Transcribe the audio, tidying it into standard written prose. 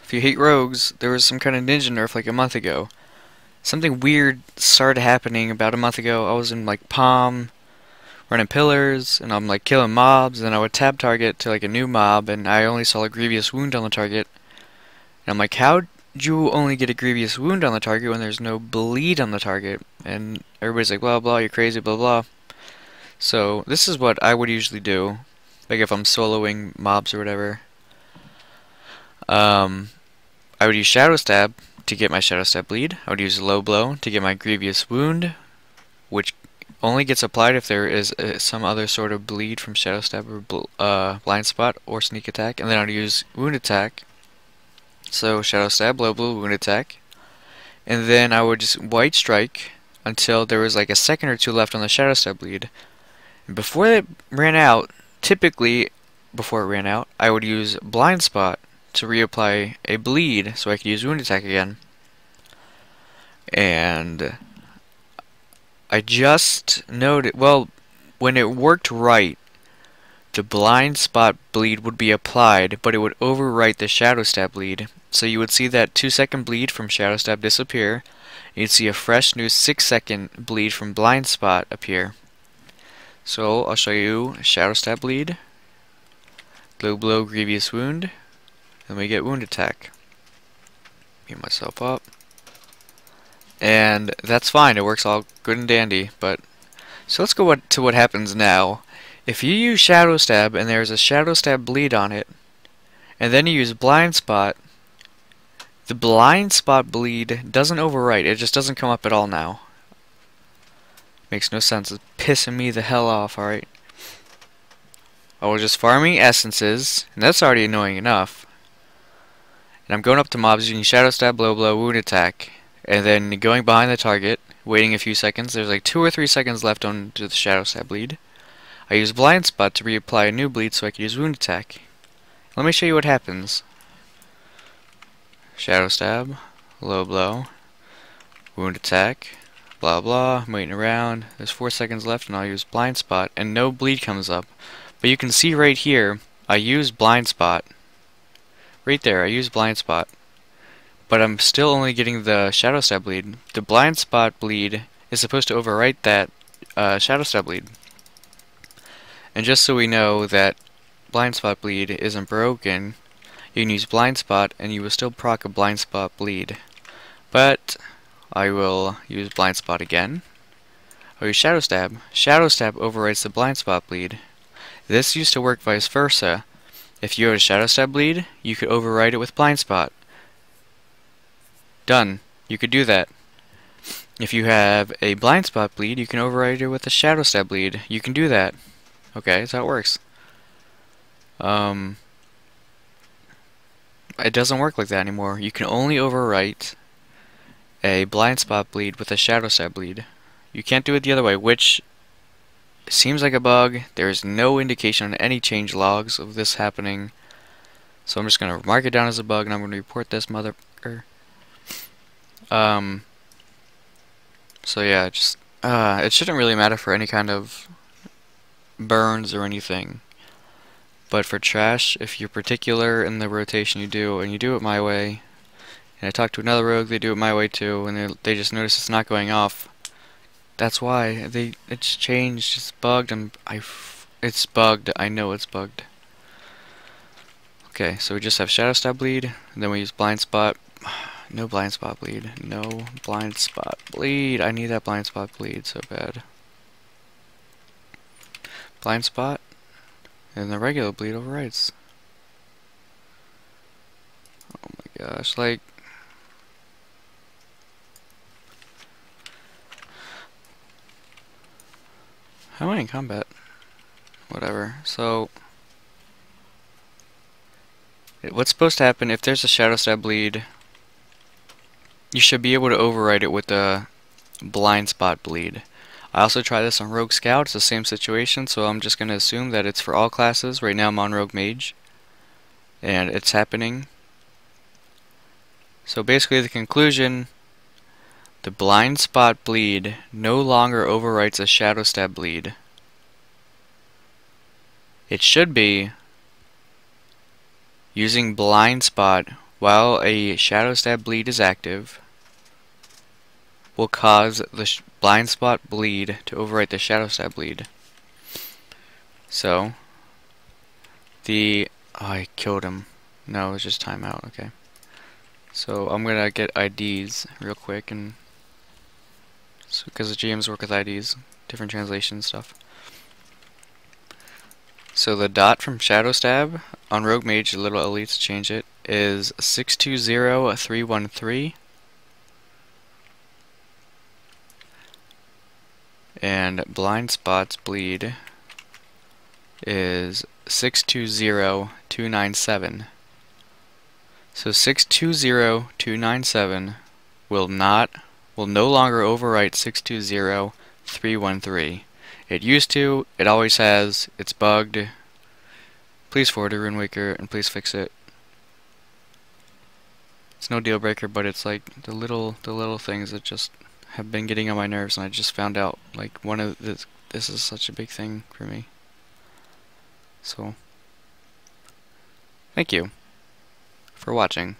if you hate rogues, there was some kind of ninja nerf like a month ago. Something weird started happening about a month ago. I was in like Palm, running pillars, and I'm like killing mobs, and I would tab target to like a new mob, and I only saw a grievous wound on the target. And I'm like, how'd you only get a grievous wound on the target when there's no bleed on the target? And everybody's like, blah blah, you're crazy, blah blah. So this is what I would usually do, like if I'm soloing mobs or whatever. I would use Shadowstab to get my Shadowstab bleed. I would use Low Blow to get my grievous wound, which only gets applied if there is some other sort of bleed from Shadowstab or Blind Spot or Sneak Attack. And then I'd use Wound Attack. So Shadowstab, Low Blow, Wound Attack. And then I would just White Strike until there was like a second or two left on the Shadowstab bleed. And before it ran out, typically before it ran out, I would use Blind Spot to reapply a bleed so I could use Wound Attack again. And I just noted, well, when it worked right, the Blind Spot bleed would be applied, but it would overwrite the Shadowstab bleed. So you would see that 2-second bleed from Shadowstab disappear. You'd see a fresh new 6-second bleed from Blind Spot appear. So I'll show you Shadowstab bleed, Low Blow, Grievous Wound, and we get Wound Attack. Get myself up. And that's fine, it works all good and dandy, but so let's go to what happens now. If you use Shadowstab and there's a Shadowstab bleed on it, and then you use Blind Spot, the Blind Spot bleed doesn't overwrite, it just doesn't come up at all now. Makes no sense, it's pissing me the hell off, alright? I was just farming essences, and that's already annoying enough. And I'm going up to mobs using Shadowstab, Low Blow, Wound Attack, and then going behind the target, waiting a few seconds. There's like 2 or 3 seconds left on to the Shadowstab bleed. I use Blind Spot to reapply a new bleed so I can use Wound Attack. Let me show you what happens. Shadowstab, Low Blow, Wound Attack, blah blah, I'm waiting around. There's 4 seconds left and I'll use Blind Spot and no bleed comes up. But you can see right here, I use Blind Spot. Right there, I use Blind Spot. But I'm still only getting the Shadowstab bleed. The Blind Spot bleed is supposed to overwrite that Shadowstab bleed. And just so we know that Blind Spot bleed isn't broken, you can use Blind Spot and you will still proc a Blind Spot bleed. But I will use Blind Spot again. I'll use Shadowstab. Shadowstab overwrites the Blind Spot bleed. This used to work vice versa. If you had a Shadowstab bleed, you could overwrite it with Blind Spot. Done. You could do that. If you have a Blind Spot bleed, you can overwrite it with a Shadowstab bleed. You can do that. Okay, that's how it works. It doesn't work like that anymore. You can only overwrite a Blind Spot bleed with a Shadowstab bleed. You can't do it the other way, which seems like a bug. There's no indication on any change logs of this happening. So I'm just going to mark it down as a bug and I'm going to report this motherfucker. So yeah, just it shouldn't really matter for any kind of burns or anything. But for trash, if you're particular in the rotation you do, and you do it my way, and I talk to another rogue, they do it my way too, and they just notice it's not going off. That's why it's changed, it's bugged, it's bugged. I know it's bugged. Okay, so we just have Shadowstab bleed, and then we use Blind Spot. No Blind Spot bleed. No Blind Spot bleed. I need that Blind Spot bleed so bad. Blind Spot, and the regular bleed overwrites. Oh my gosh, like. How am I in combat? Whatever. So, what's supposed to happen if there's a Shadowstab bleed? You should be able to overwrite it with the Blind Spot bleed. I also tried this on Rogue Scout. It's the same situation, so I'm just going to assume that it's for all classes. Right now I'm on Rogue Mage, and it's happening. So basically the conclusion, the Blind Spot bleed no longer overwrites a Shadowstab bleed. It should be using Blind Spot while a Shadowstab bleed is active, will cause the blind spot bleed to overwrite the Shadowstab bleed. So, oh, I killed him. No, it was just timeout, okay. So I'm gonna get IDs real quick, and because the GMs work with IDs, different translation stuff. So the dot from Shadowstab on Rogue Mage, the little elites change it, is 620313. And blind spots bleed is 620297. So 620297 will no longer overwrite 620313. It used to, it always has, it's bugged. Please forward to RuneWaker and please fix it. It's no deal breaker, but it's like the little things that just have been getting on my nerves, and I just found out like this is such a big thing for me. So thank you for watching.